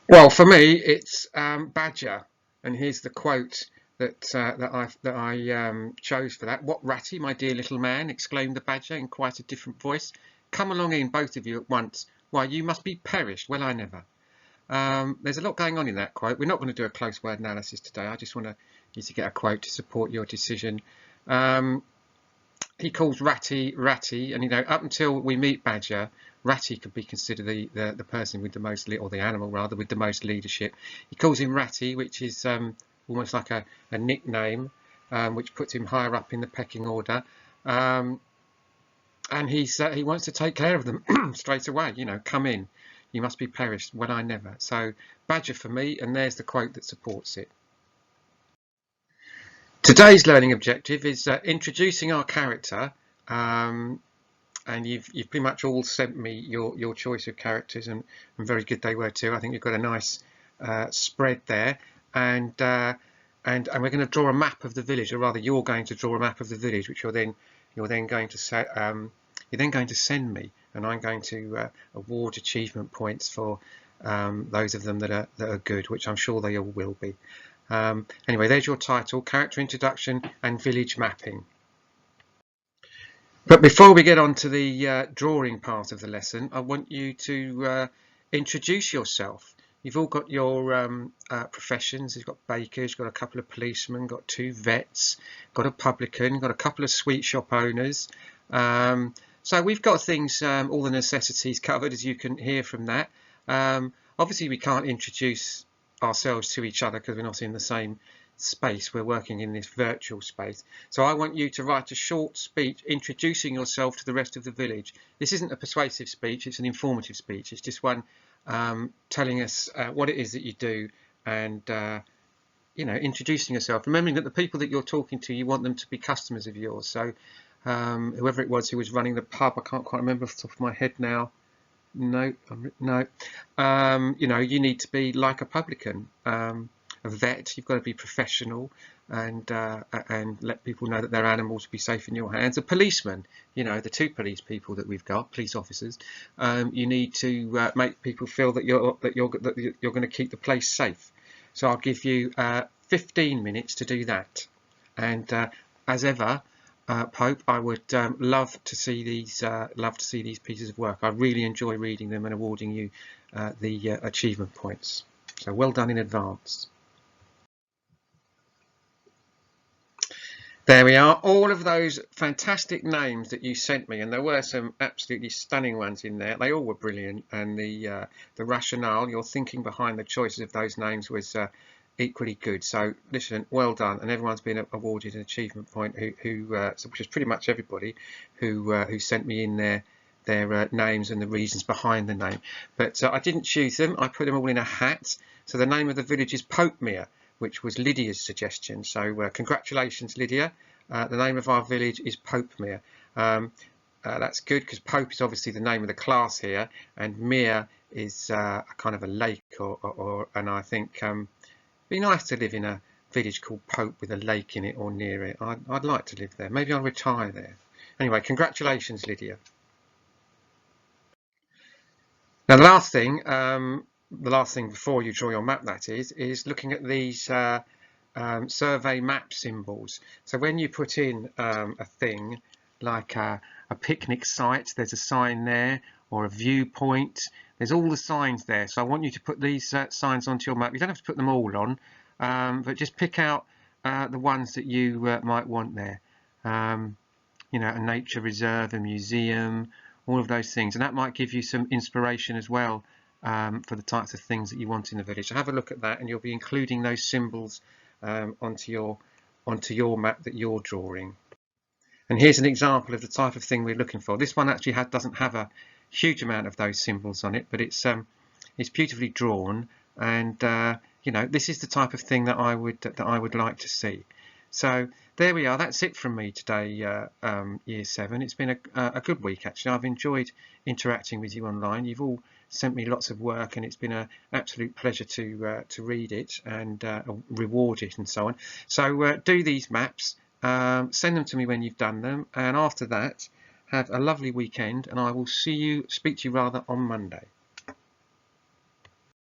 Well, for me, it's Badger, and here's the quote that I chose for that. "What ratty, my dear little man!" exclaimed the Badger in quite a different voice. "Come along in, both of you at once. Why, you must be perished. Well, I never." There's a lot going on in that quote. We're not going to do a close word analysis today. I just want you to get a quote to support your decision. Um, he calls Ratty Ratty, and up until we meet Badger, Ratty could be considered the person with the most, or the animal rather, with the most leadership. He calls him Ratty, which is almost like a nickname, which puts him higher up in the pecking order. Um, and he wants to take care of them straight away. Come in, you must be perished. Well, I never. So Badger for me, and there's the quote that supports it. Today's learning objective is introducing our character, and you've pretty much all sent me your choice of characters, and very good they were too. I think you've got a nice spread there, and we're going to draw a map of the village, or rather, you're going to draw a map of the village, which you're then going to say, you're then going to send me, and I'm going to award achievement points for those of them that are good, which I'm sure they all will be. Anyway, there's your title: character introduction and village mapping. But before we get on to the drawing part of the lesson, I want you to introduce yourself. You've all got your professions. You've got bakers, you've got a couple of policemen, got 2 vets, got a publican, got a couple of sweet shop owners. So we've got things, all the necessities covered, as you can hear from that. Obviously, we can't introduce ourselves to each other because we're not in the same space. We're working in this virtual space. So I want you to write a short speech introducing yourself to the rest of the village. This isn't a persuasive speech, it's an informative speech. It's just one telling us what it is that you do, and introducing yourself, remembering that the people that you're talking to, you want them to be customers of yours. So whoever it was who was running the pub, I can't quite remember off the top of my head now. No. You need to be like a publican, a vet. You've got to be professional, and let people know that their animals will be safe in your hands. A policeman, the 2 police people that we've got, police officers. You need to make people feel that you're going to keep the place safe. So I'll give you 15 minutes to do that. And as ever, Pope, I would love to see these pieces of work. I really enjoy reading them and awarding you the achievement points. So well done in advance. There we are, all of those fantastic names that you sent me, and there were some absolutely stunning ones in there. They all were brilliant, and the rationale, your thinking behind the choices of those names was equally good. So listen, well done, and everyone's been awarded an achievement point which is pretty much everybody who sent me in their names and the reasons behind the name. But I didn't choose them, I put them all in a hat. So the name of the village is Popemere, which was Lydia's suggestion. So congratulations, Lydia. The name of our village is Popemere. That's good because Pope is obviously the name of the class here, and Mere is a kind of a lake, and I think be nice to live in a village called Pope with a lake in it or near it. I'd like to live there. Maybe I'll retire there. Anyway, congratulations, Lydia. Now, the last thing before you draw your map, that is looking at these survey map symbols. So when you put in a thing like a picnic site, there's a sign there, or a viewpoint. There's all the signs there. So I want you to put these signs onto your map. You don't have to put them all on, but just pick out the ones that you might want there. A nature reserve, a museum, all of those things, and that might give you some inspiration as well for the types of things that you want in the village. So have a look at that, and you'll be including those symbols onto your map that you're drawing. And here's an example of the type of thing we're looking for. This one actually doesn't have a huge amount of those symbols on it, but it's beautifully drawn, and this is the type of thing that I would like to see. So there we are. That's it from me today, Year 7. It's been a good week, actually. I've enjoyed interacting with you online. You've all sent me lots of work, and it's been an absolute pleasure to read it and reward it and so on. So do these maps, send them to me when you've done them, and after that, have a lovely weekend, and I will speak to you rather on Monday.